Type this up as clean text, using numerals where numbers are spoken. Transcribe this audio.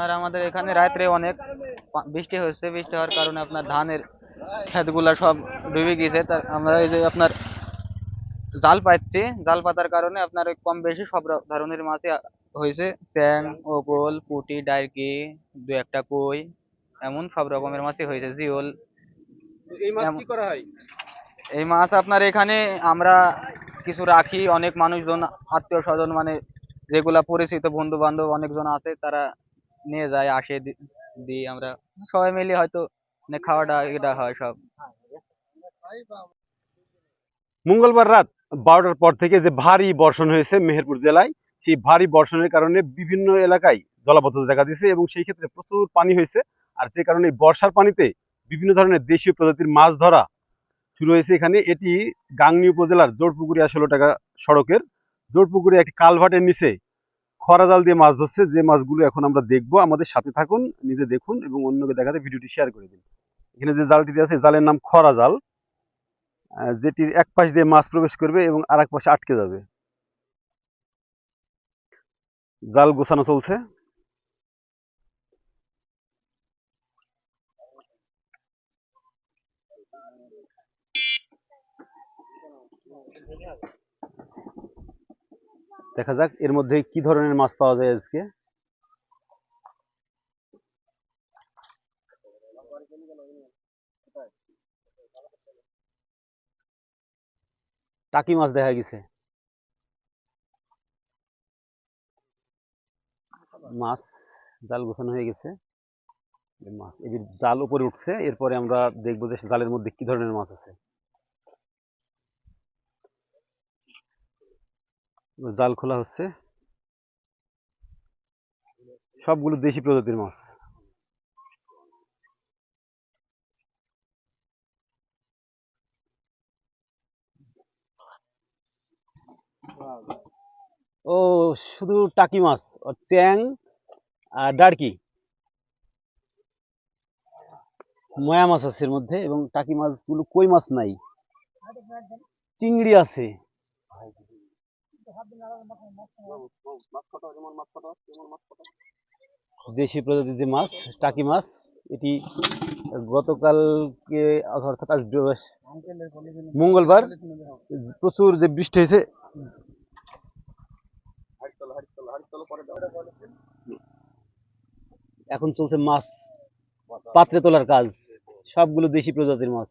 আপনার আমাদের এখানে রাত্রে অনেক বৃষ্টি হয়েছে, বৃষ্টি হওয়ার কারণে আপনার ধানের ক্ষেতগুলা সব ডুবে গেছে। তা আমরা এই যে আপনার জাল পাচ্ছি, জাল পাতার কারণে আপনার ওই কম বেশি সব ধরনের মাছই হয়েছে। চ্যাং, ওগোল, পুঁটি, ডাইরকি, দু একটা কই, এমন সব রকমের মাছই হয়েছে, জিওল। এই মাছ এমন কি করা হয়? এই মাছ আপনার এখানে আমরা কিছু রাখি, অনেক মানুষজন আত্মীয় স্বজন মানে যেগুলা পরিচিত বন্ধু বান্ধব অনেকজন আছে, তারা নিয়ে যায়, আসে, দিই আমরা সবাই মিলে হয়তো মানে খাওয়াটা এটা হয় সব। মঙ্গলবার রাত 12টার পর থেকে যে ভারী বর্ষণ হয়েছে মেহেরপুর জেলায়, সেই ভারী বর্ষণের কারণে বিভিন্ন এলাকায় জলাবদ্ধতা দেখা দিয়েছে এবং সেই ক্ষেত্রে প্রচুর পানি হয়েছে। আর যে কারণে বর্ষার পানিতে বিভিন্ন ধরনের দেশীয় প্রজাতির মাছ ধরা শুরু হয়েছে এখানে। এটি গাংনী উপজেলার জোরপুকুরি 16 টাকা সড়কের জোরপুকুরি একটি কালভার্টের নিচে খরা জাল দিয়ে মাছ ধরছে। যে মাছগুলো এখন আমরা দেখবো, আমাদের সাথে থাকুন, নিজে দেখুন এবং অন্যকে দেখাতে ভিডিওটি শেয়ার করে দিন। এখানে যে জালটি আছে, জালের নাম খরা জাল, যেটির এক পাশ দিয়ে মাছ প্রবেশ করবে এবং আর এক পাশে আটকে যাবে। জাল গোছানো চলছে। দেখা যাক এর মধ্যে কি ধরনের মাছ পাওয়া যায় আজকে। টাকি মাছ দেখা গেছে। মাছ জাল গোছানো হয়ে গেছে। মাছ এদের জাল উপরে উঠছে, এরপরে আমরা দেখবো যে জালের মধ্যে কি ধরনের মাছ আছে। জাল খোলা হচ্ছে, সবগুলো দেশি প্রজাতির মাছ। ও, শুধু টাকি মাছ, চ্যাং আর ডারকি, ময়া মাছ আছে এর মধ্যে, এবং টাকি মাছগুলো, কই মাছ নাই, চিংড়ি আছে। দেশি প্রজাতির যে মাছ, টাকি মাছ, এটি গতকালকে অর্থাৎ আজ মঙ্গলবার প্রচুর যে বৃষ্টি হয়েছে, এখন চলছে মাছ পাত্রে তোলার কাজ। সবগুলো দেশি প্রজাতির মাছ।